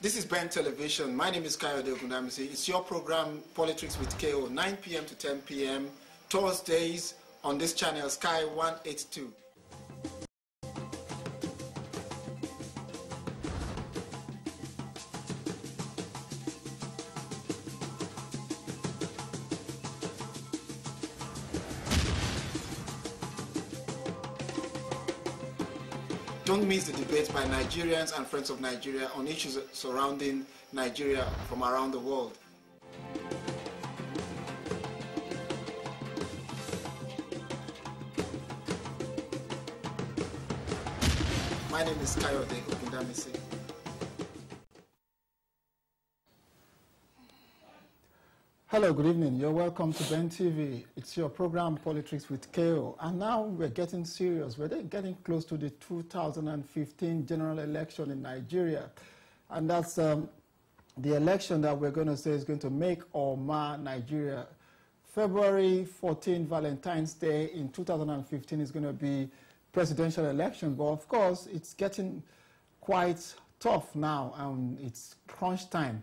This is Ben Television. My name is Kayode Ogundamisi. It's your program, Politics with KO, 9 p.m. to 10 p.m. Thursdays on this channel, Sky 182. Don't miss the debates by Nigerians and friends of Nigeria on issues surrounding Nigeria from around the world. My name is Kayode Ogundamisi. Hello, good evening. You're welcome to Ben TV. It's your program, Politics with KO. And now we're getting serious. We're getting close to the 2015 general election in Nigeria. And that's the election that we're going to say is going to make or mar Nigeria. February 14, Valentine's Day in 2015 is going to be presidential election. But of course, it's getting quite tough now. It's crunch time.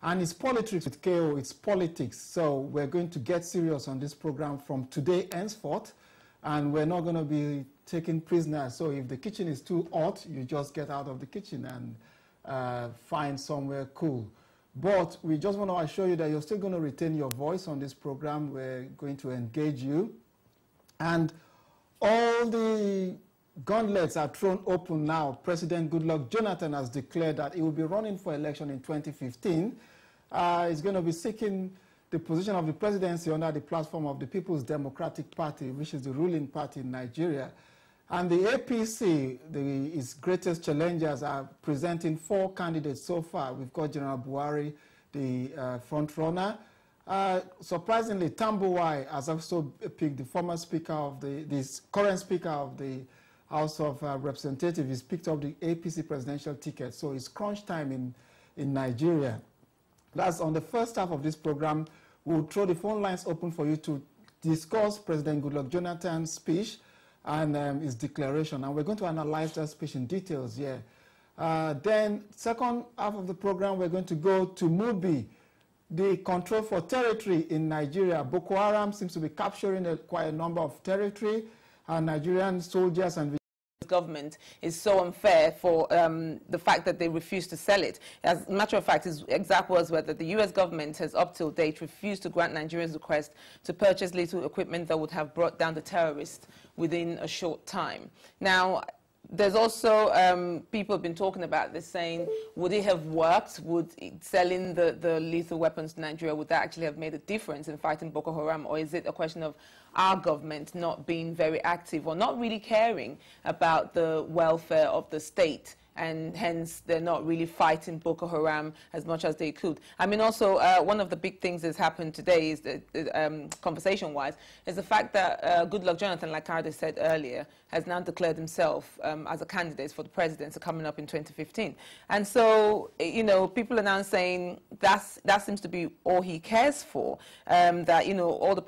And it's politics with KO, it's politics. So we're going to get serious on this program from today henceforth. And we're not going to be taking prisoners. So if the kitchen is too hot, you just get out of the kitchen and find somewhere cool. But we just want to assure you that you're still going to retain your voice on this program. We're going to engage you. And all the gauntlets are thrown open now. President Goodluck Jonathan has declared that he will be running for election in 2015. He's going to be seeking the position of the presidency under the platform of the People's Democratic Party, which is the ruling party in Nigeria. And the APC, his greatest challengers, are presenting 4 candidates so far. We've got General Buhari, the front runner. Surprisingly, Tambuwai has also picked the former speaker of this current speaker of the House of Representatives. He's picked up the APC presidential ticket. So it's crunch time in Nigeria. That's on the first half of this program. We'll throw the phone lines open for you to discuss President Goodluck Jonathan's speech and his declaration. And we're going to analyze that speech in details here. Then, second half of the program, we're going to go to Mubi, the control for territory in Nigeria. Boko Haram seems to be capturing quite a number of territory, and Nigerian soldiers and government is so unfair for the fact that they refuse to sell it. As a matter of fact, his exact words were that the U.S. government has up till date refused to grant Nigerians' request to purchase lethal equipment that would have brought down the terrorists within a short time. Now, there's also people have been talking about this, saying, would it have worked? Would selling the lethal weapons to Nigeria, would that actually have made a difference in fighting Boko Haram? Or is it a question of our government not being very active or not really caring about the welfare of the state? And hence, they're not really fighting Boko Haram as much as they could. I mean, also, one of the big things that's happened today is, conversation-wise, is the fact that Goodluck Jonathan, like Kayode said earlier, has now declared himself as a candidate for the presidency coming up in 2015. And so, you know, people are now saying that seems to be all he cares for, that, you know, all the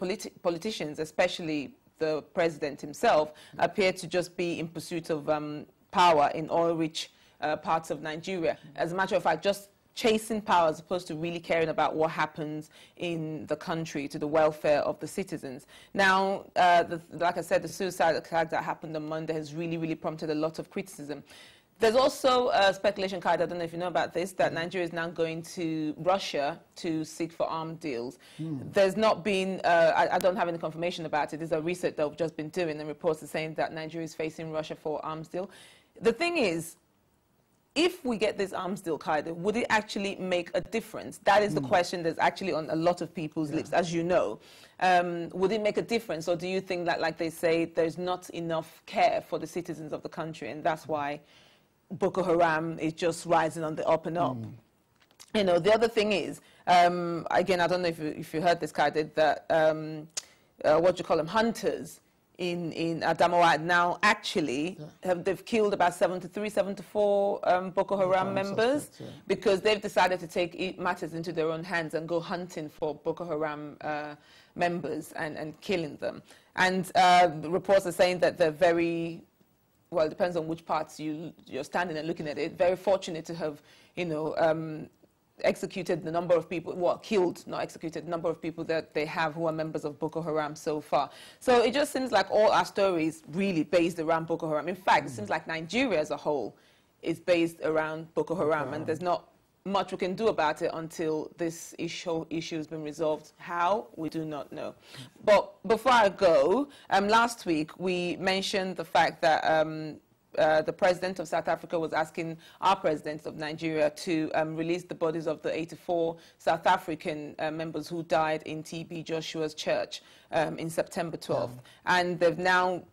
politicians, especially the president himself, appear to just be in pursuit of power in oil-rich parts of Nigeria. As a matter of fact, just chasing power as opposed to really caring about what happens in the country to the welfare of the citizens. Now, like I said, the suicide attack that happened on Monday has really prompted a lot of criticism. There's also speculation, Kayode, I don't know if you know about this, that Nigeria is now going to Russia to seek for arms deals. There's not been, I don't have any confirmation about it. There's a research that we've just been doing, and reports are saying that Nigeria is facing Russia for arms deal. The thing is, if we get this arms deal, Kayode, would it actually make a difference? That is the question that's actually on a lot of people's lips, as you know. Would it make a difference, or do you think that, like they say, there's not enough care for the citizens of the country, and that's why Boko Haram is just rising on the up and up? You know, the other thing is, again, I don't know if you heard this, Kayode, that what you call them, hunters in Adamawa now actually they've killed about 74 Boko Haram members, because they've decided to take matters into their own hands and go hunting for Boko Haram members and killing them. And reports are saying that they're very well, it depends on which parts you're standing and looking at it, very fortunate to have, you know, executed the number of people, well, killed, not executed, the number of people that they have who are members of Boko Haram so far. So it just seems like all our stories really based around Boko Haram. In fact, it seems like Nigeria as a whole is based around Boko Haram, and there's not much we can do about it until this issue has been resolved. How? We do not know. But before I go, last week we mentioned the fact that the president of South Africa was asking our president of Nigeria to release the bodies of the 84 South African members who died in TB Joshua's church in September 12th. And they've now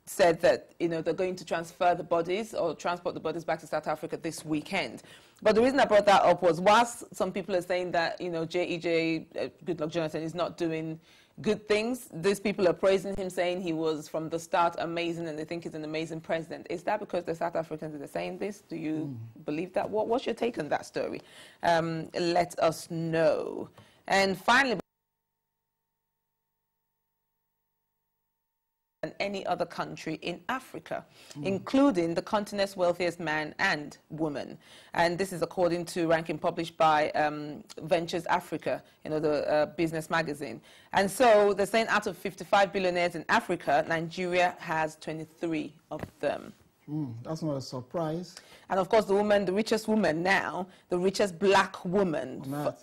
said that, you know, they're going to transfer the bodies or transport the bodies back to South Africa this weekend. But the reason I brought that up was, whilst some people are saying that, you know, Goodluck Jonathan is not doing good things, these people are praising him, saying he was from the start amazing and they think he's an amazing president. Is that because the South Africans are saying this? Do you believe that? What's your take on that story? Let us know. And finally, than any other country in Africa, including the continent's wealthiest man and woman. And this is according to ranking published by Ventures Africa, you know, the business magazine. And so they're saying out of 55 billionaires in Africa, Nigeria has 23 of them. That's not a surprise. And of course, the richest woman now, the richest black woman,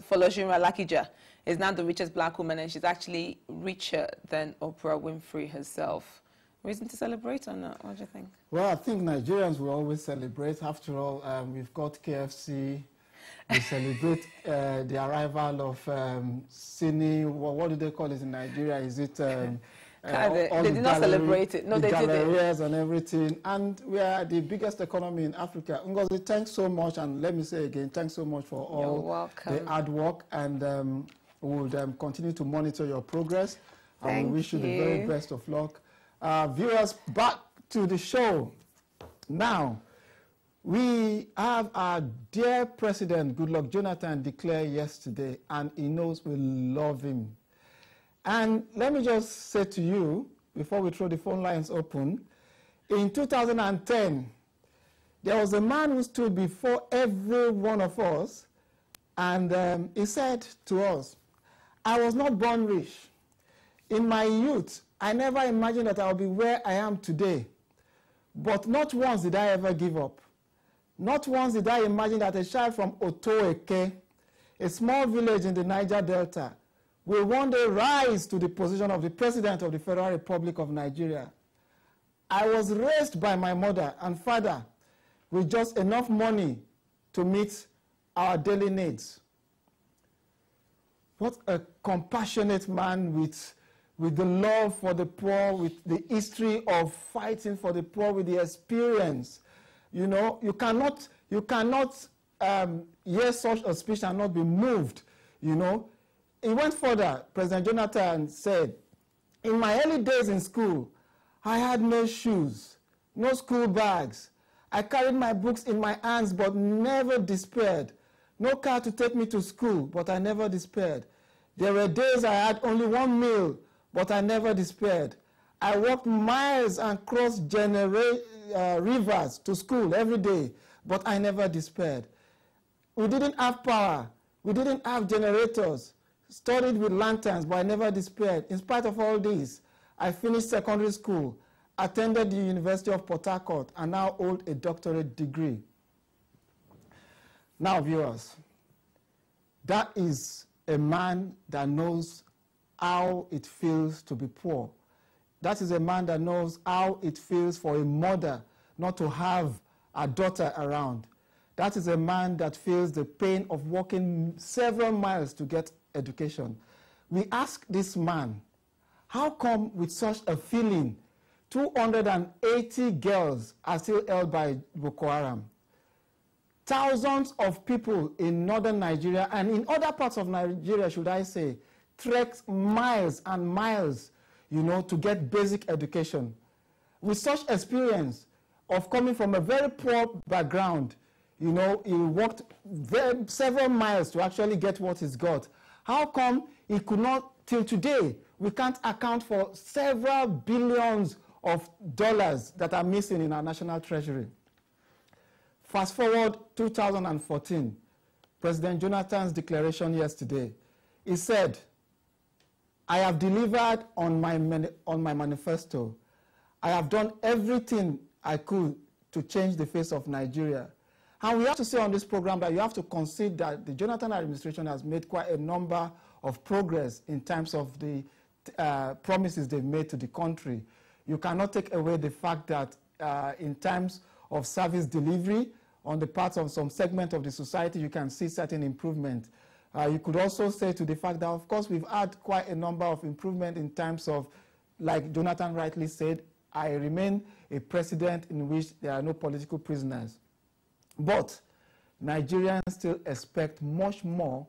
Foloshinra Lakija, is now the richest black woman, and she's actually richer than Oprah Winfrey herself. Reason to celebrate or not? What do you think? Well, I think Nigerians will always celebrate. After all, we've got KFC. We celebrate the arrival of Sini. What do they call it in Nigeria? Is it... they did not celebrate it. No, they didn't. Galleries and everything. And we are the biggest economy in Africa. Ngozi, thanks so much. And let me say again, thanks so much for all the hard work. And we'll continue to monitor your progress. And we wish you the very best of luck. Viewers, back to the show. Now, we have our dear President, Goodluck Jonathan, declare yesterday, and he knows we love him. And let me just say to you, before we throw the phone lines open, in 2010, there was a man who stood before every one of us, and he said to us, I was not born rich. In my youth, I never imagined that I would be where I am today. But not once did I ever give up. Not once did I imagine that a child from Otoeke, a small village in the Niger Delta, will one day rise to the position of the President of the Federal Republic of Nigeria. I was raised by my mother and father with just enough money to meet our daily needs. What a compassionate man with the love for the poor, with the history of fighting for the poor, with the experience. You know, you cannot hear such a speech and not be moved, you know. He went further. President Jonathan said, in my early days in school, I had no shoes, no school bags. I carried my books in my hands but never despaired. No car to take me to school, but I never despaired. There were days I had only one meal, but I never despaired. I walked miles and crossed rivers to school every day, but I never despaired. We didn't have power. We didn't have generators. Studied with lanterns, but I never despaired. In spite of all this, I finished secondary school, attended the University of Port Harcourt, and now hold a doctorate degree. Now, viewers, that is a man that knows how it feels to be poor. That is a man that knows how it feels for a mother not to have a daughter around. That is a man that feels the pain of walking several miles to get education. We ask this man, how come with such a feeling 280 girls are still held by Boko Haram? Thousands of people in northern Nigeria and in other parts of Nigeria, should I say, trek miles and miles, you know, to get basic education. With such experience of coming from a very poor background, you know, he walked several miles to actually get what he's got. How come he could not, till today, we can't account for several billions of dollars that are missing in our national treasury. Fast forward 2014, President Jonathan's declaration yesterday. He said, I have delivered on my manifesto. I have done everything I could to change the face of Nigeria. And we have to say on this program that you have to consider that the Jonathan administration has made quite a number of progress in terms of the promises they've made to the country. You cannot take away the fact that in terms of service delivery on the part of some segment of the society, you can see certain improvement. You could also say to the fact that, of course, we've had quite a number of improvement in terms of, like Jonathan rightly said, I remain a president in which there are no political prisoners. But Nigerians still expect much more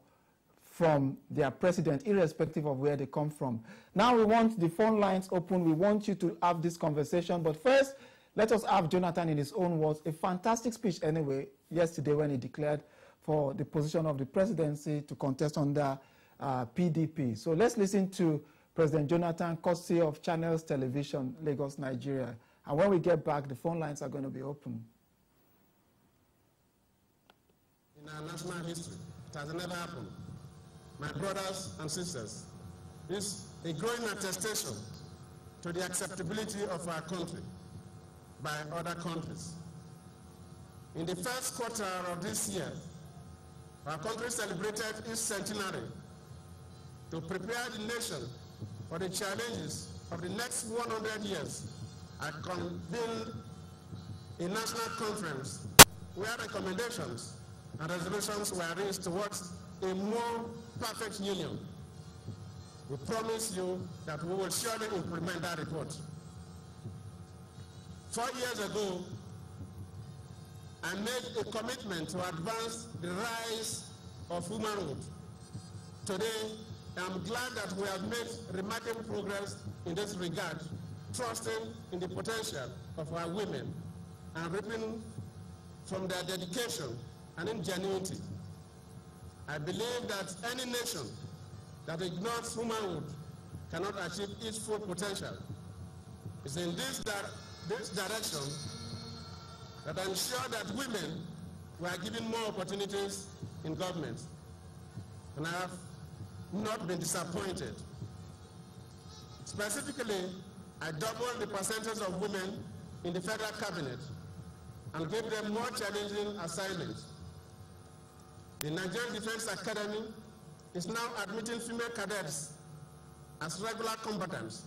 from their president, irrespective of where they come from. Now we want the phone lines open. We want you to have this conversation. But first, let us have Jonathan in his own words. A fantastic speech anyway, yesterday when he declared for the position of the presidency to contest under PDP. So let's listen to President Jonathan, courtesy of Channels Television, Lagos, Nigeria. And when we get back, the phone lines are going to be open. In our national history, it has never happened. My brothers and sisters, this is a growing attestation to the acceptability of our country by other countries. In the first quarter of this year, our country celebrated its centenary to prepare the nation for the challenges of the next 100 years. I convened a national conference where recommendations and resolutions were reached towards a more perfect union. We promise you that we will surely implement that report. 4 years ago, I made a commitment to advance the rise of womanhood. Today, I'm glad that we have made remarkable progress in this regard, trusting in the potential of our women and reaping from their dedication and ingenuity. I believe that any nation that ignores womanhood cannot achieve its full potential. It's in this direction that I'm sure that women were given more opportunities in government, and I have not been disappointed. Specifically, I doubled the percentage of women in the federal cabinet and gave them more challenging assignments. The Nigerian Defense Academy is now admitting female cadets as regular combatants,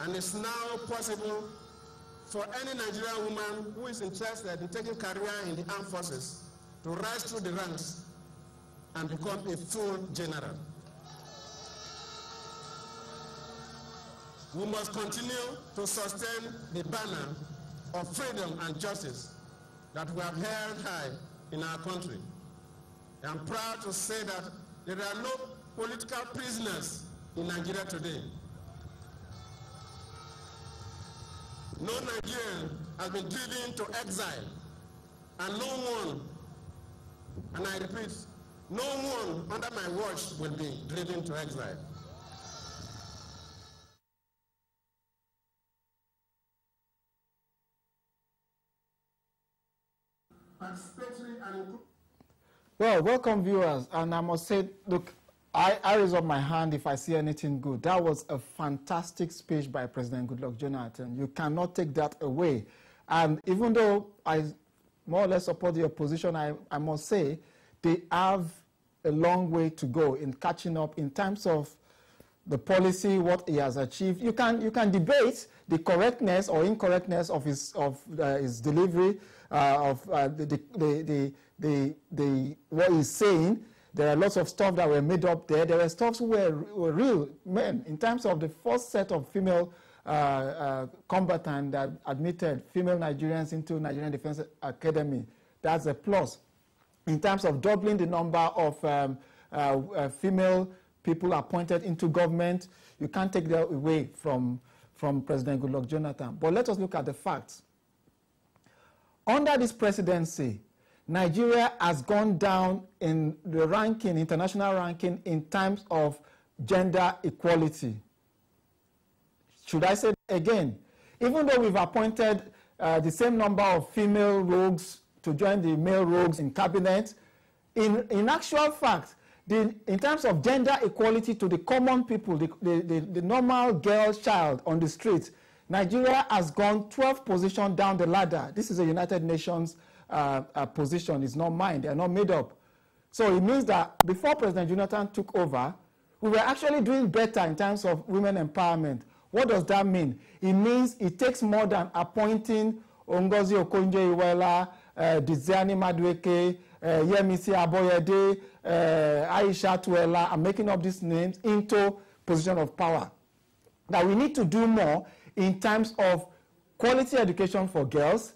and it's now possible for any Nigerian woman who is interested in taking career in the armed forces to rise through the ranks and become a full general. We must continue to sustain the banner of freedom and justice that we have held high in our country. I'm proud to say that there are no political prisoners in Nigeria today. No Nigerian has been driven to exile, and no one, and I repeat, no one under my watch will be driven to exile. Well, welcome viewers, and I must say, look, I raise up my hand if I see anything good. That was a fantastic speech by President Goodluck Jonathan. You cannot take that away. And even though I more or less support the opposition, I must say they have a long way to go in catching up in terms of the policy, what he has achieved. You can debate the correctness or incorrectness of his delivery, what he's saying. There are lots of stuff that were made up there. There were stuff who were real men. In terms of the first set of female combatants that admitted female Nigerians into Nigerian Defense Academy, that's a plus. In terms of doubling the number of female people appointed into government, you can't take that away from President Goodluck Jonathan. But let us look at the facts. Under this presidency, Nigeria has gone down in the ranking, international ranking, in terms of gender equality. should I say again, even though we've appointed the same number of female rogues to join the male rogues in cabinet, in actual fact, in terms of gender equality to the common people, the normal girl child on the streets, Nigeria has gone 12 positions down the ladder. This is a United Nations position. It's not mine. They are not made up. So it means that before President Jonathan took over, we were actually doing better in terms of women empowerment. What does that mean? It means it takes more than appointing Ngozi Okonjo-Iweala, Diziani Madueke, Yemisi Aboyede, Aisha Tuela, and making up these names into position of power. That we need to do more in terms of quality education for girls,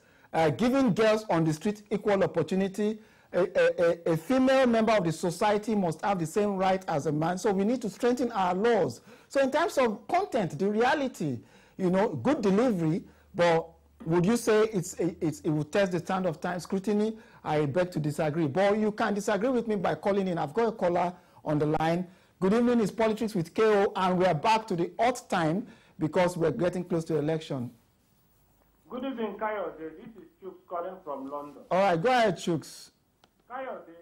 giving girls on the street equal opportunity. A female member of the society must have the same right as a man. So we need to strengthen our laws. So in terms of content, the reality, you know, good delivery, but would you say it will test the stand of time scrutiny? I beg to disagree. But you can disagree with me by calling in. I've got a caller on the line. Good evening, it's Politics with KO, and we're back to the hot time because we're getting close to election. Good evening, Kayode. This is Chooks calling from London. All right, go ahead, Chooks. Kayode,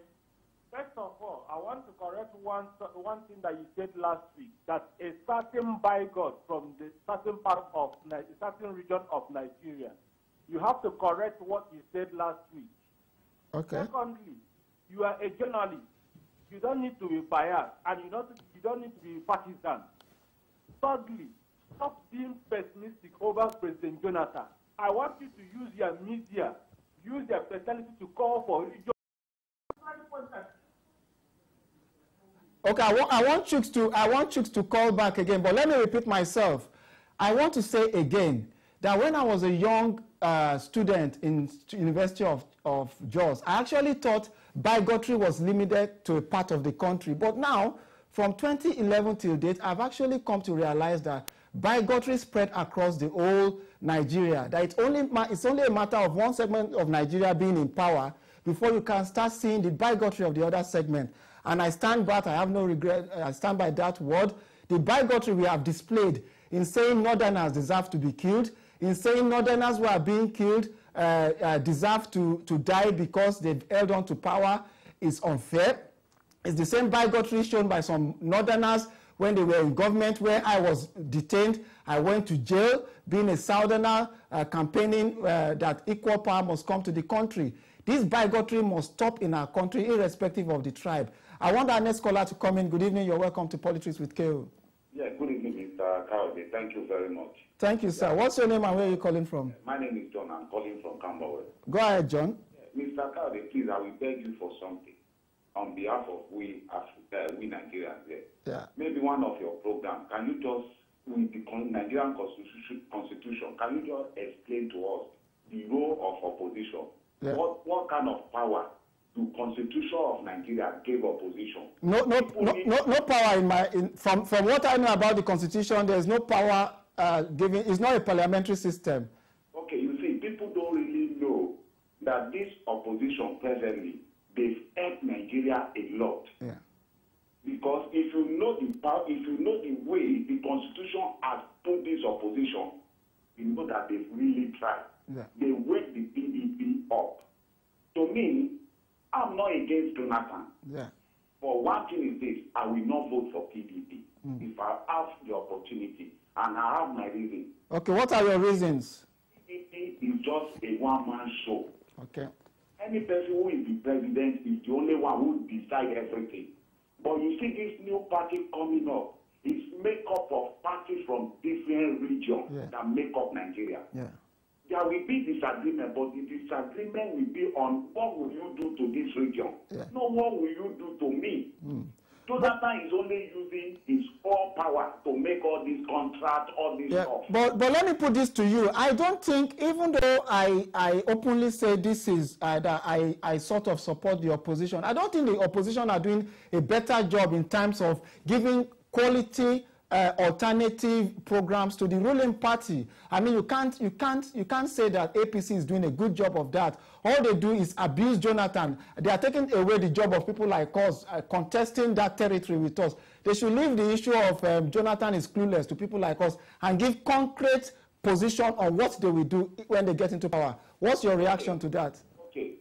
first of all, I want to correct one thing that you said last week, that a certain bigot from the certain part of a certain region of Nigeria. You have to correct what you said last week. Okay. Secondly, you are a journalist. You don't need to be biased, and you don't need to be partisan. Thirdly, stop being pessimistic over President Jonathan. I want you to use your media, use your personality to call for region. Okay, I want Chooks to call back again, but let me repeat myself. I want to say again that when I was a young student in University of Jos, I actually thought bigotry was limited to a part of the country. But now, from 2011 till date, I've actually come to realize that bigotry spread across the whole Nigeria. That it's only a matter of one segment of Nigeria being in power before you can start seeing the bigotry of the other segment. And I stand by, I have no regret, I stand by that word. The bigotry we have displayed in saying Northerners deserve to be killed, in saying Northerners who are being killed deserve to die because they've held on to power is unfair. It's the same bigotry shown by some Northerners when they were in government, where I was detained. I went to jail, being a Southerner, campaigning that equal power must come to the country. This bigotry must stop in our country, irrespective of the tribe. I want our next caller to come in. Good evening. You're welcome to Politics with KO. Yeah, good evening, Mr. Kayode. Thank you very much. Thank you, sir. What's your name and where are you calling from? My name is John. I'm calling from Camberwell. Go ahead, John. Mr. Kayode, please, I will beg you for something on behalf of we Nigerians there. Yeah. Maybe one of your programs, can you just, with the Nigerian Constitution, can you just explain to us the role of opposition? Yeah. What kind of power the Constitution of Nigeria gave opposition? No power from what I know about the Constitution. There is no power given. It's not a parliamentary system. Okay, you see, people don't really know that this opposition presently, they've helped Nigeria a lot. Yeah. Because if you know the power, if you know the way the Constitution has put this opposition, you know that they've really tried. Yeah. They wake the PDP up. To me, I'm not against Jonathan. Yeah. But one thing is this, I will not vote for PDP if I have the opportunity, and I have my reasons. Okay, what are your reasons? PDP is just a one-man show. Okay. Any person who is the president is the only one who decides everything. But you see this new party coming up, it's made up of parties from different regions that make up Nigeria. Yeah. There will be disagreement, but the disagreement will be on what will you do to this region, not what will you do to me. Jonathan is only using his own power to make all these contracts, all these stuff. But let me put this to you. I don't think, even though I openly say this is that I sort of support the opposition, I don't think the opposition are doing a better job in terms of giving quality alternative programs to the ruling party. I mean, you can't say that APC is doing a good job of that. All they do is abuse Jonathan. They are taking away the job of people like us, contesting that territory with us. They should leave the issue of Jonathan is clueless to people like us and give concrete position on what they will do when they get into power. What's your reaction to that? Okay.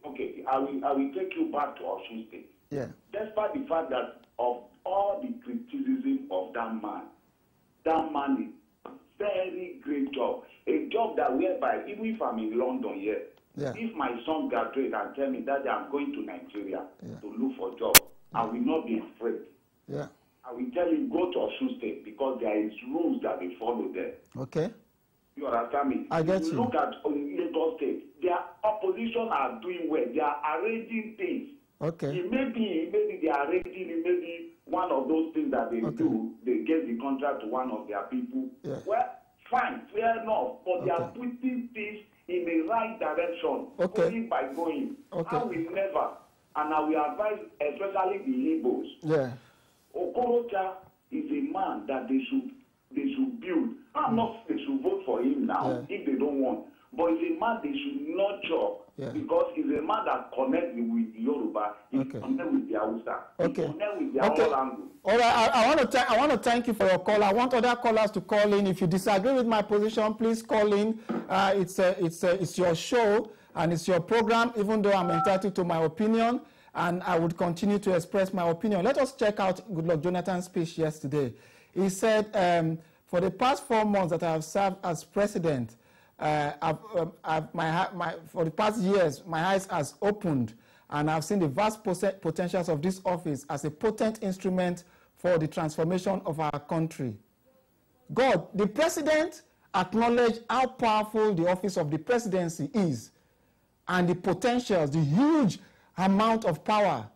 I will take you back to Osun State. Yeah. Despite the fact that of all the criticism of that man is a very great job. A job that whereby, even if I'm in London here, if my son graduates and tell me that I'm going to Nigeria to look for a job, I will not be afraid. Yeah. I will tell him, go to Osun State because there is rules that they follow there. Okay. You understand me? I get you. Look at Lagos State. Their opposition are doing well. They are arranging things. Okay. It may be they are arranging, it may be one of those things that they do. They give the contract to one of their people. Yeah. Well, fine, fair enough. But they are putting things in the right direction. Going by going. Okay. I will never, and I will advise especially the Igbos. Yeah. Okorocha is a man that they should build. I'm not saying they should vote for him now if they don't want. But it's a man they should nurture because he's a man that connects with the Yoruba, he connects with the Hausa, he connects with the whole angle. All right, I want to thank you for your call. I want other callers to call in. If you disagree with my position, please call in. It's your show and it's your program, even though I'm entitled to my opinion, and I would continue to express my opinion. Let us check out Goodluck Jonathan's speech yesterday. He said, for the past 4 months that I have served as president, for the past years, my eyes has opened, and I've seen the vast potentials of this office as a potent instrument for the transformation of our country. God, the president acknowledged how powerful the office of the presidency is, and the potentials, the huge amount of power.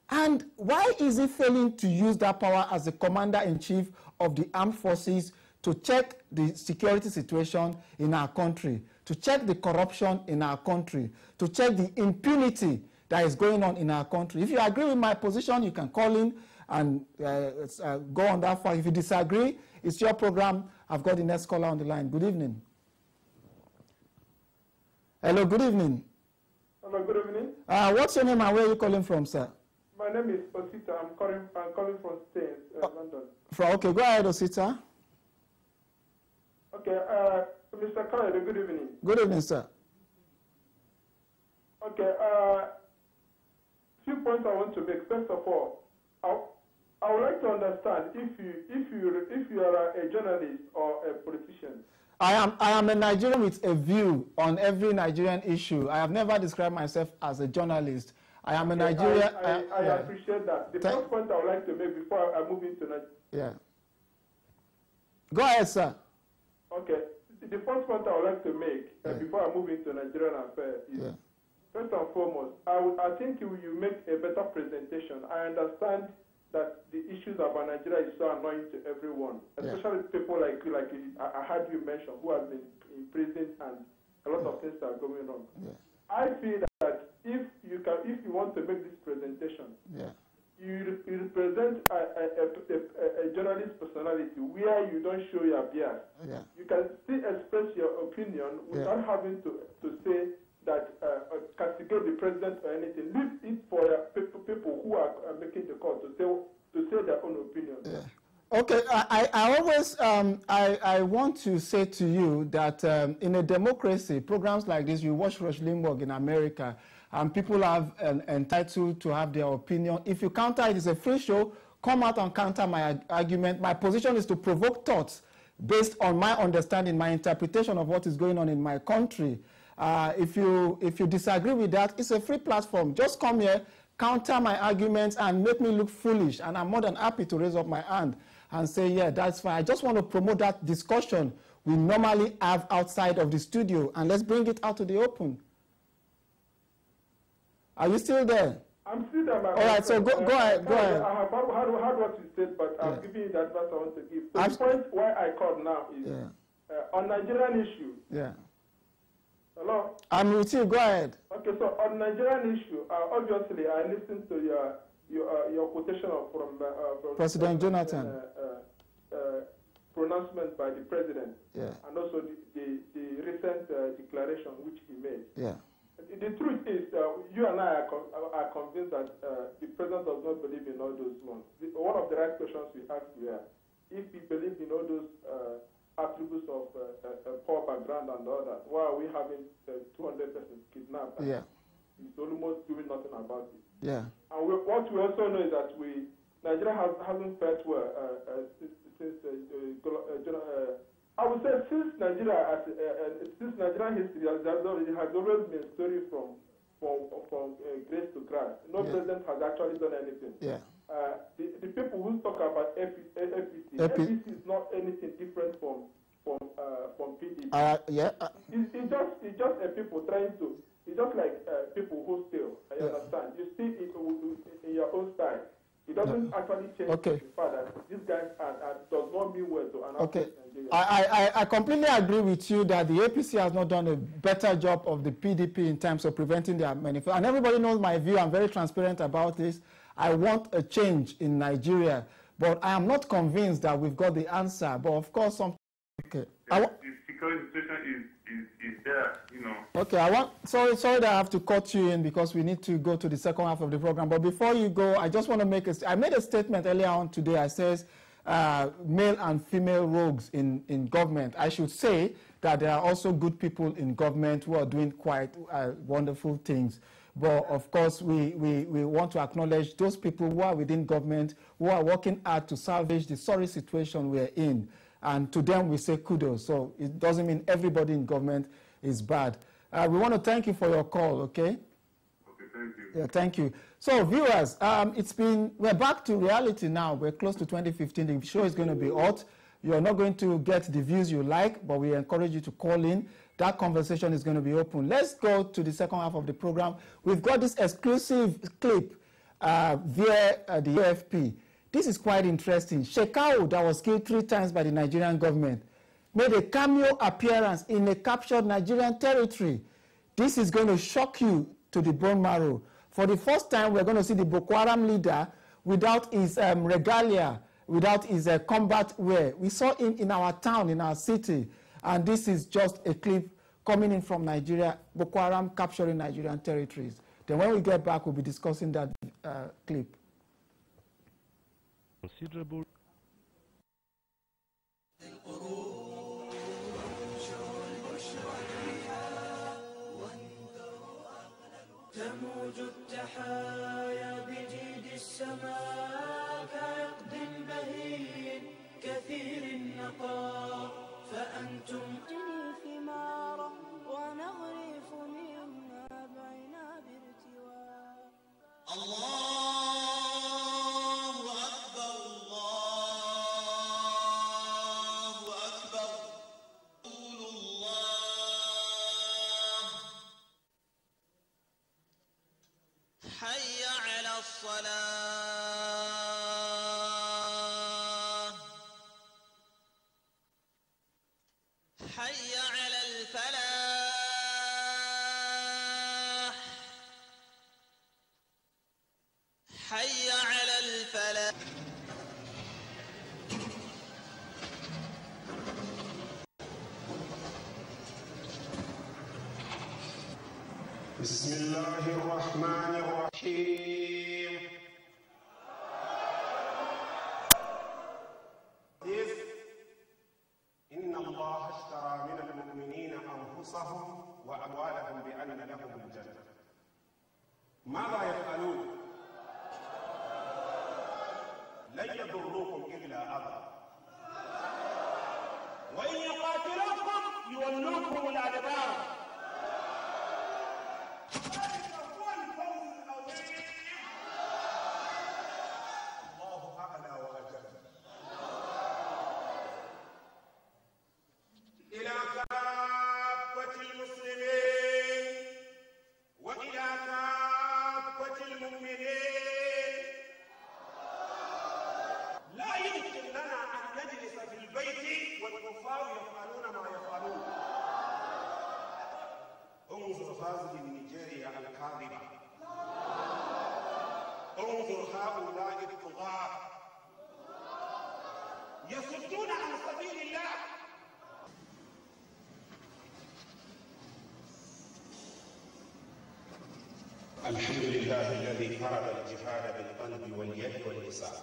And why is he failing to use that power as the commander-in-chief of the armed forces to check the security situation in our country, to check the corruption in our country, to check the impunity that is going on in our country? If you agree with my position, you can call in and go on that far. If you disagree, it's your program. I've got the next caller on the line. Good evening. Hello, good evening. Hello, good evening. What's your name and where are you calling from, sir? My name is Osita. I'm calling from Staines, London. Okay, go ahead, Osita. Okay, Mr. Kayode, good evening. Good evening, sir. Okay, few points I want to make. First of all, I would like to understand if you are a journalist or a politician. I am a Nigerian with a view on every Nigerian issue. I have never described myself as a journalist. I am a Nigerian. I appreciate that. The first point I would like to make before I move into Nigeria. Yeah. Go ahead, sir. Okay. The first point I would like to make before I move into Nigerian affairs is, first and foremost, I think you make a better presentation. I understand that the issues about Nigeria is so annoying to everyone, especially people like you. Like I heard you mention, who have been in prison and a lot of things are going wrong. I feel that if you want to make this presentation, you represent a journalist personality where you don't show your bias. You can still express your opinion without having to say that castigate the president or anything. Leave it for people who are making the call to say their own opinion. Okay, I always I want to say to you that in a democracy, programs like this, you watch Rush Limbaugh in America, and people have entitled to have their opinion. If you counter it, it's a free show. Come out and counter my argument. My position is to provoke thoughts based on my understanding, my interpretation of what is going on in my country. If you disagree with that, it's a free platform. Just come here, counter my arguments, and make me look foolish. And I'm more than happy to raise up my hand and say, yeah, that's fine. I just want to promote that discussion we normally have outside of the studio, and let's bring it out to the open. Are you still there? I'm still there. All right, so go ahead. Go ahead. I have heard what you said, but I'm giving you the advice I want to give. So the point why I called now is on Nigerian issue. Hello? I'm with you. Go ahead. Okay, so on Nigerian issue, obviously I listened to your quotation from President Jonathan pronouncement by the president, and also the recent declaration which he made. the truth is, you and I are convinced that the president does not believe in all those ones. One of the right questions we asked were, if he believed in all those attributes of poor background and all that, why are we having 200 persons kidnapped? Yeah. He's almost doing nothing about it. Yeah. And what we also know is that Nigeria hasn't fared well since I would say since Nigeria history has always been a story from grace to grace. No president has actually done anything. Yeah. The people who talk about APC is not anything different from PDP. It's just a people trying to. It's just like people who steal. I understand. You steal it in your own style. It doesn't actually change the fact that these guys does not mean well to another Nigeria. I completely agree with you that the APC has not done a better job of the PDP in terms of preventing their manifesto. And everybody knows my view. I'm very transparent about this. I want a change in Nigeria, but I am not convinced that we've got the answer. But of course, the security situation is there, you know. Okay, sorry that I have to cut you in because we need to go to the second half of the program. But before you go, I just want to I made a statement earlier on today. I says male and female rogues in government. I should say that there are also good people in government who are doing quite wonderful things. But of course, we want to acknowledge those people who are within government, who are working hard to salvage the sorry situation we're in. And to them, we say kudos. So it doesn't mean everybody in government is bad. We want to thank you for your call, okay? Okay, thank you. Yeah, thank you. So viewers, we're back to reality now. We're close to 2015. The show is going to be hot. You're not going to get the views you like, but we encourage you to call in. That conversation is going to be open. Let's go to the second half of the program. We've got this exclusive clip via the AFP. This is quite interesting. Kayode, that was killed 3 times by the Nigerian government, made a cameo appearance in a captured Nigerian territory. This is going to shock you to the bone marrow. For the first time, we're going to see the Boko Haram leader without his regalia, without his combat wear. We saw him in our town, in our city, and this is just a clip coming in from Nigeria, Boko Haram capturing Nigerian territories. Then when we get back, we'll be discussing that clip. Considerable تموج التحايا بجيد السماء كعقد بهين كثير النقاء فأنتم ثمارا ونغرف منها بعنا بارتواء الله حي على الصلاة حي على الفلاح حي على الفلاح بسم الله الرحمن الرحيم. إن الله اشترى من المؤمنين أنفسهم وأموالهم بأن لهم الجنة. ماذا يفعلون؟ لن يضروكم إلا أذى، وإن يقاتلوكم يولوكم الأدبار. هذه النيجيريا الكاذبة، انظر هؤلاء الطغاة يصدون عن سبيل الله. الحمد لله الذي فرض الجهاد بالقلب واليد واللسان.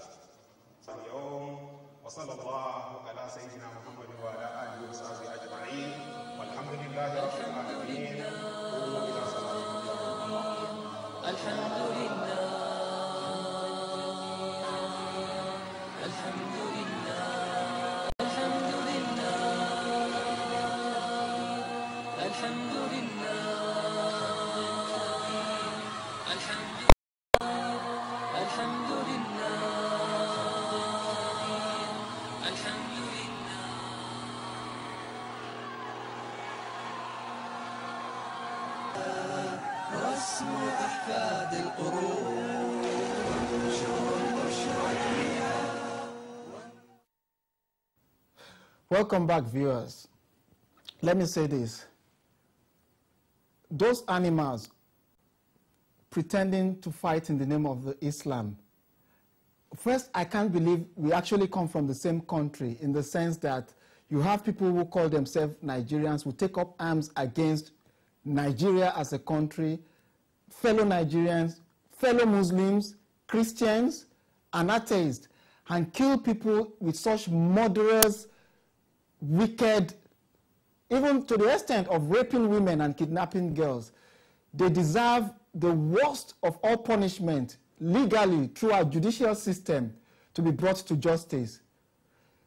اليوم وصلى الله على سيدنا محمد وعلى آله وصحبه أجمعين والحمد لله رب العالمين. قوموا إلى صلاتكم. الحمد لله الحمد لله الحمد لله الحمد لله الحمد لله الحمد لله رسم أحفاد القرون Welcome back, viewers. Let me say this. Those animals pretending to fight in the name of the Islam. First, I can't believe we actually come from the same country, in the sense that you have people who call themselves Nigerians who take up arms against Nigeria as a country, fellow Nigerians, fellow Muslims, Christians, and atheists, and kill people with such murderous, wicked, even to the extent of raping women and kidnapping girls. They deserve the worst of all punishment legally through our judicial system to be brought to justice.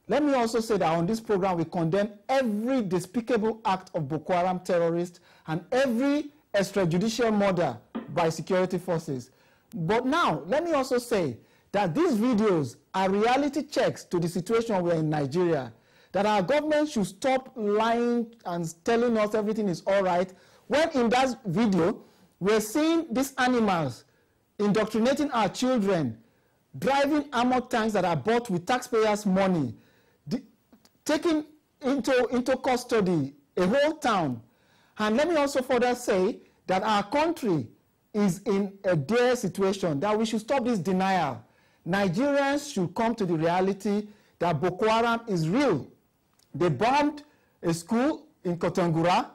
Let me also say that on this program we condemn every despicable act of Boko Haram terrorists and every extrajudicial murder by security forces. But now, let me also say that these videos are reality checks to the situation we're in Nigeria, that our government should stop lying and telling us everything is all right, when in that video, we're seeing these animals indoctrinating our children, driving armored tanks that are bought with taxpayers' money, taking into custody a whole town. And let me also further say that our country is in a dire situation, that we should stop this denial. Nigerians should come to the reality that Boko Haram is real. They bombed a school in Kotangura.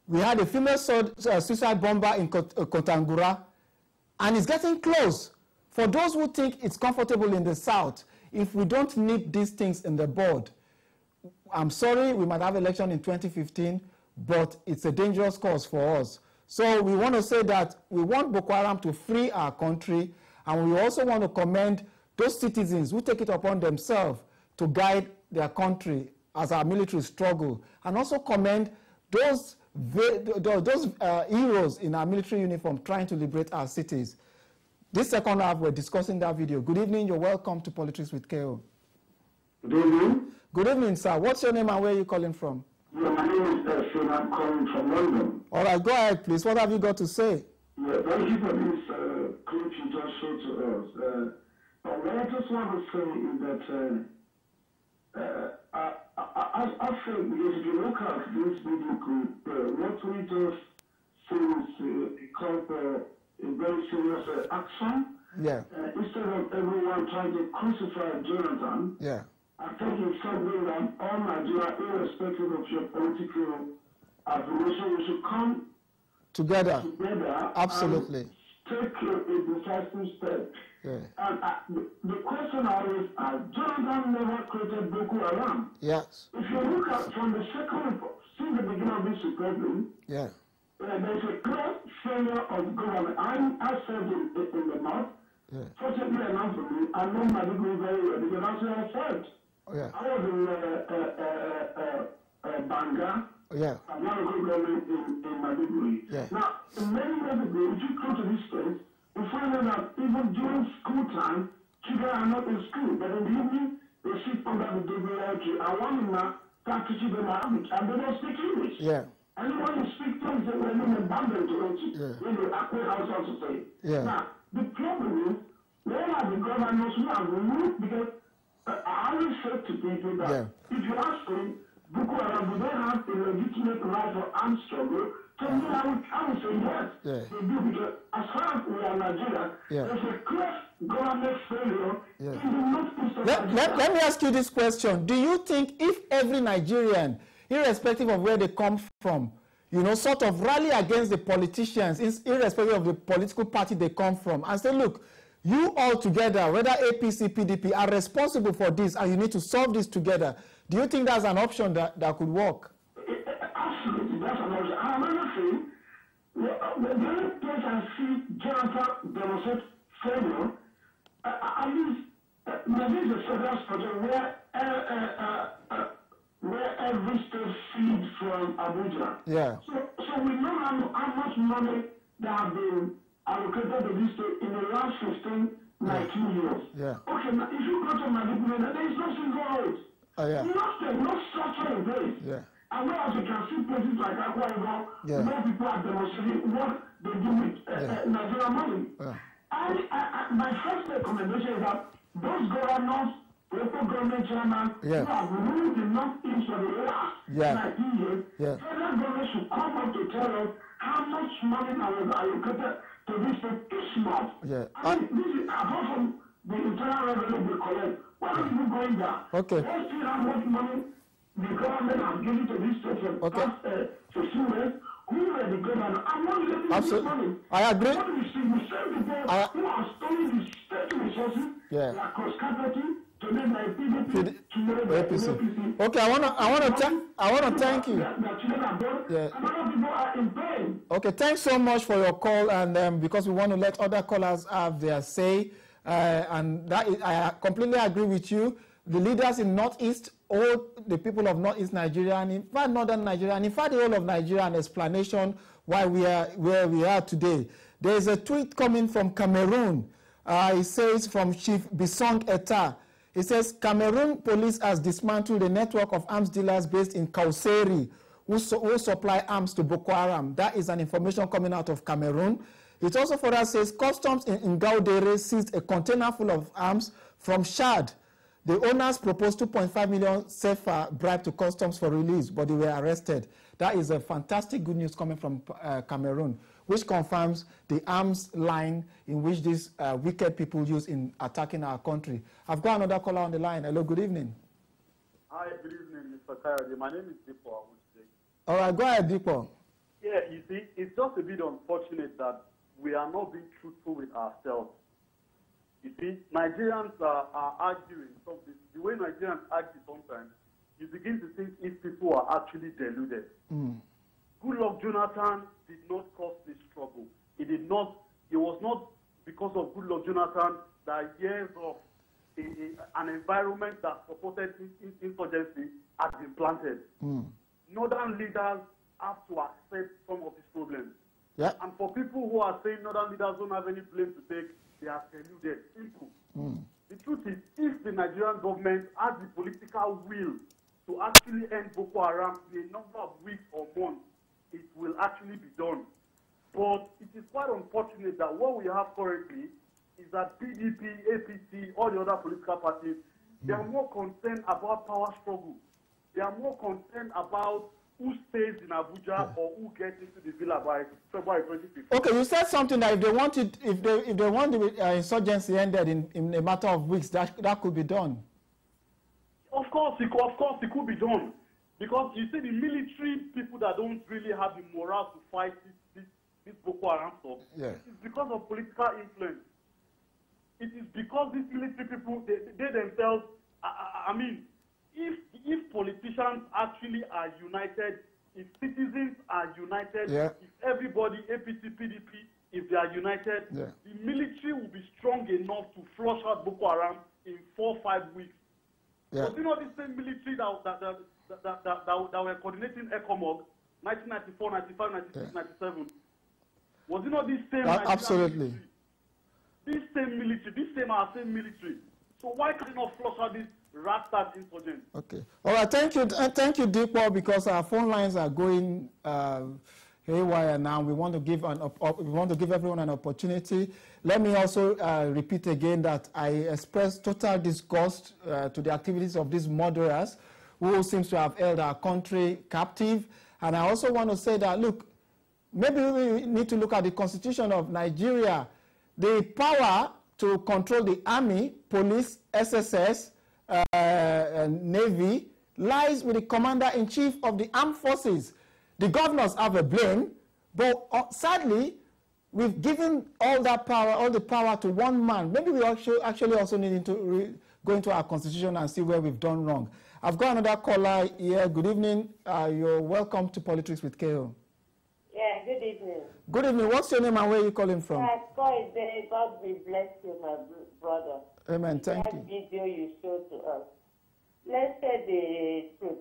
We had a female suicide bomber in Kotangura, and it's getting close. For those who think it's comfortable in the south, if we don't nip these things in the bud, I'm sorry, we might have election in 2015, but it's a dangerous cause for us. So we want to say that we want Boko Haram to free our country, and we also want to commend those citizens who take it upon themselves to guide their country as our military struggle, and also commend those heroes in our military uniform trying to liberate our cities. This second half, we're discussing that video. Good evening, you're welcome to Politics with KO. Good evening. Good evening, sir. What's your name and where are you calling from? Yeah, my name is Sean. I'm calling from London. All right, go ahead, please. What have you got to say? Yeah, thank you for this clip you just showed to us. But what I just want to say is that I think, because if you look at this video clip, what we just see is because a very serious action. Yeah. Instead of everyone trying to crucify Jonathan, yeah, I think it's something that all Nigeria, irrespective of your political affiliation, we should come together. Absolutely. And take a decisive step. Yeah. And the question always is, Jonathan never created Boko Haram. Yes. If you look at from the second report, since the beginning of this problem, yeah, there's a clear failure of government. I served in the north. Yeah. Fortunately enough for me, I know my degree very well because that's where I served. Oh, yeah. I was in Banga. Yeah. I'm not a good government in my degree. Yeah. Now, many years ago, if you come to this place, you find out that even during school time, children are not in school, but in the evening, they sit under the degree tree. And one man start teaching them Arabic, and they don't speak English. Yeah. And when you speak to them, they will even abandon to it. Yeah. When they acquire how to say. Yeah. Now, the problem is, where are the governors who have removed, because I always say to people that yeah, if you ask them, Boko Haram, do they have a legitimate right for armed struggle? To me, I would say yes. Yeah. They do, because as far as we are Nigeria, yeah, there's a clear government failure yeah, in the northeast of Nigeria. Let me ask you this question. Do you think if every Nigerian, irrespective of where they come from, you know, sort of rally against the politicians, irrespective of the political party they come from, and say, look, you all together, whether APC, PDP, are responsible for this, and you need to solve this together. Do you think that's an option that could work? Absolutely, that's an option. Another thing, the only place I see Jonathan demonstrate failure, at least there is a federal project where every state feeds from Abuja. Yeah. So we know how much money that have been allocated to this state in the last 15, 19 years. Yeah. Okay, now if you go to Madrid, there is no single road. Yeah. No structure in place. Yeah. And whereas you can see places like Akwa Ibom, where people are demonstrating what they do with Nigerian money. Yeah. My first recommendation is that those governors, local government chairman, who have ruled the Northeast for the last 19 years, federal government should come up to tell us how much money was allocated to this each month. Yeah. I mean, this is apart from the internal revenue they collect. Why are people going there? Okay. Let's see how much money the government has given to this state for past 15 years. Who are the government? I want to let this money. I agree. What do we see? We see people who are stealing the state resources, like cross-capital, to make my PDP, APC. Okay, I want to thank you. Other people are in pain. Okay, thanks so much for your call, and because we want to let other callers have their say, and that is, I completely agree with you. The leaders in Northeast, all the people of Northeast Nigeria, and in fact Northern Nigeria, and in fact the whole of Nigeria, an explanation why we are where we are today. There is a tweet coming from Cameroon. It says from Chief Bisong Eta. It says Cameroon police has dismantled a network of arms dealers based in Kauseri who supply arms to Boko Haram. That is an information coming out of Cameroon. It also further says customs in Gaudere seized a container full of arms from Chad. The owners proposed 2.5 million CFA bribe to customs for release, but they were arrested. That is a fantastic good news coming from Cameroon, which confirms the arms line in which these wicked people use in attacking our country. I've got another caller on the line. Hello, good evening. Hi, good evening, Mr. Kayode. My name is Dipo. All right, go ahead, Dipo. Yeah, you see, it's just a bit unfortunate that we are not being truthful with ourselves. You see, Nigerians are arguing something. The way Nigerians argue sometimes, you begin to think if people are actually deluded. Goodluck Jonathan did not cause this trouble. It was not because of Goodluck Jonathan that years of an environment that supported insurgency has been planted. Northern leaders have to accept some of these problems. Yeah. And for people who are saying Northern leaders don't have any blame to take, they are deluded. Simple. The truth is, if the Nigerian government has the political will to actually end Boko Haram in a number of weeks or months, it will actually be done. But it is quite unfortunate that what we have currently is that PDP, APC, all the other political parties, they are more concerned about power struggle. They are more concerned about who stays in Abuja or who gets into the villa by February 2015. Okay, you said something that if they want it, if they want the insurgency ended in a matter of weeks, that could be done. Of course, it could be done, because you see the military people that don't really have the morale to fight this Boko Haram stuff. Yeah. It is because of political influence. It is because these military people, they themselves, I mean, if politicians actually are united, if citizens are united, if everybody, APC, PDP, if they are united, the military will be strong enough to flush out Boko Haram in 4 or 5 weeks. But you know the same military that were coordinating ECOMOG, 1994, 95, 96, 97, was it not this same absolutely military? This same military, our same military. So why can you not flush out this rastard insurgents? Okay. All right. Thank you, Dipo, because our phone lines are going haywire now. We want to give everyone an opportunity. Let me also repeat again that I express total disgust to the activities of these murderers who seems to have held our country captive. And I also want to say that, look, maybe we need to look at the Constitution of Nigeria. The power to control the army, police, SSS, Navy lies with the commander-in-chief of the armed forces. The governors have a blame, but sadly, we've given all that power, all the power to one man. Maybe we actually also need to go into our constitution and see where we've done wrong. I've got another caller here. Good evening. You're welcome to Politics with KO. Yeah, good evening. Good evening. What's your name and where are you calling from? Kayode, God will bless you, my brother. Amen. Thank you. That video you showed to us. Let's say the truth.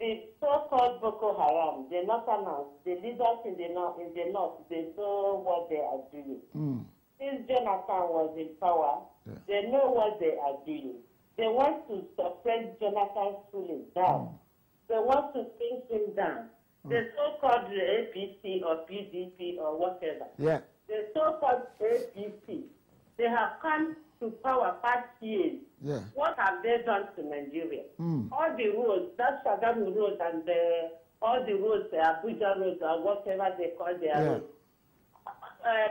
The so-called Boko Haram, the Northerners, the leaders in the north, they know what they are doing. Since Jonathan was in power, they know what they are doing. They want to suppress Jonathan's ruling down. They want to sink him down. The so-called APC or PDP or whatever. The so-called APC, they have come to power past years. What have they done to Nigeria? All the roads, that Shagamu road and all the roads, the Abuja roads or whatever they call their roads.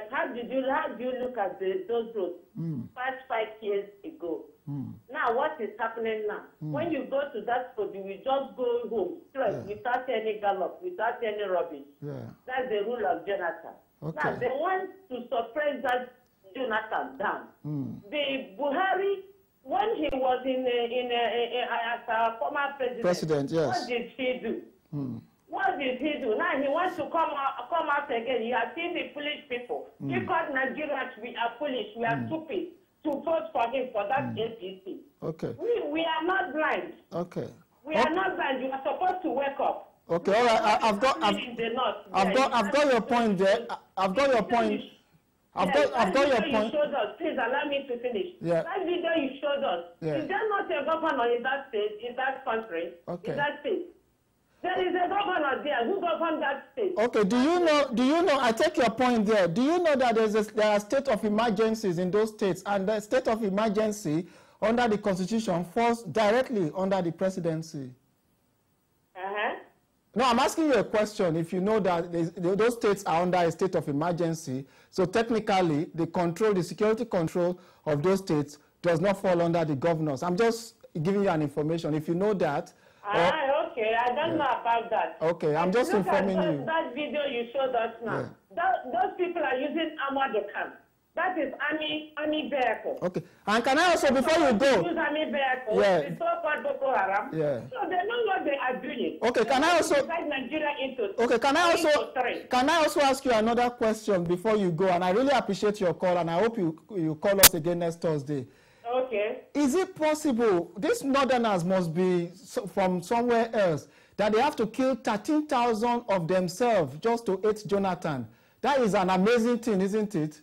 How do you look at those roads past 5 years ago? Now what is happening now? When you go to that spot, you will just go home straight without any gallop, without any rubbish. That's the rule of Jonathan. Now they want to suppress that Jonathan down. The Buhari, when he was as a former president, what did he do? What did he do? Now he wants to come out again. He has seen the foolish people. He called Nigerians, we are foolish, we are stupid, to vote for him for that APC. We are not blind. We are not blind. You are supposed to wake up. All right. I've got your point there. I've got your point. I've got your point. Showed us. Please allow me to finish. That video you showed us. Is there not a governor in that state, in that country, in that state? There is a governor there who governs that state. Do you know, I take your point there. Do you know that there are state of emergencies in those states, and the state of emergency under the Constitution falls directly under the presidency? No, I'm asking you a question. If you know that those states are under a state of emergency, so technically the security control of those states does not fall under the governors. I'm just giving you an information. If you know that. Okay, I don't know about that. Okay, I'm just informing you. That video you showed us now, those people are using armored camp. That is army vehicle. Okay, and can I also, before you go, use army vehicle, the so-called Boko Haram. So they know what they are doing. Okay, can I also? Nigeria into. Okay, can I also ask you another question before you go? And I really appreciate your call, and I hope you call us again next Thursday. Okay. Is it possible these northerners must be from somewhere else that they have to kill 13,000 of themselves just to hate Jonathan? That is an amazing thing, isn't it?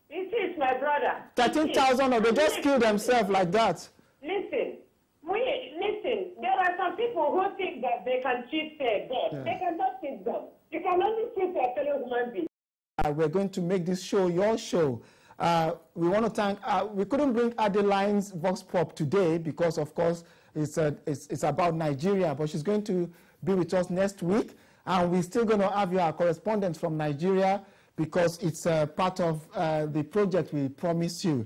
It is, my brother. 13,000 of them just kill themselves like that. Listen, there are some people who think that they can cheat God. They cannot cheat God. You can only cheat a fellow human being. We're going to make this show your show. We want to thank, we couldn't bring Adeline's Vox Pop today because, of course, it's about Nigeria, but she's going to be with us next week, and we're still going to have our correspondents from Nigeria because it's part of the project we promised you.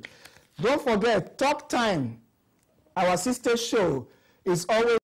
Don't forget, Talk Time, our sister show, is always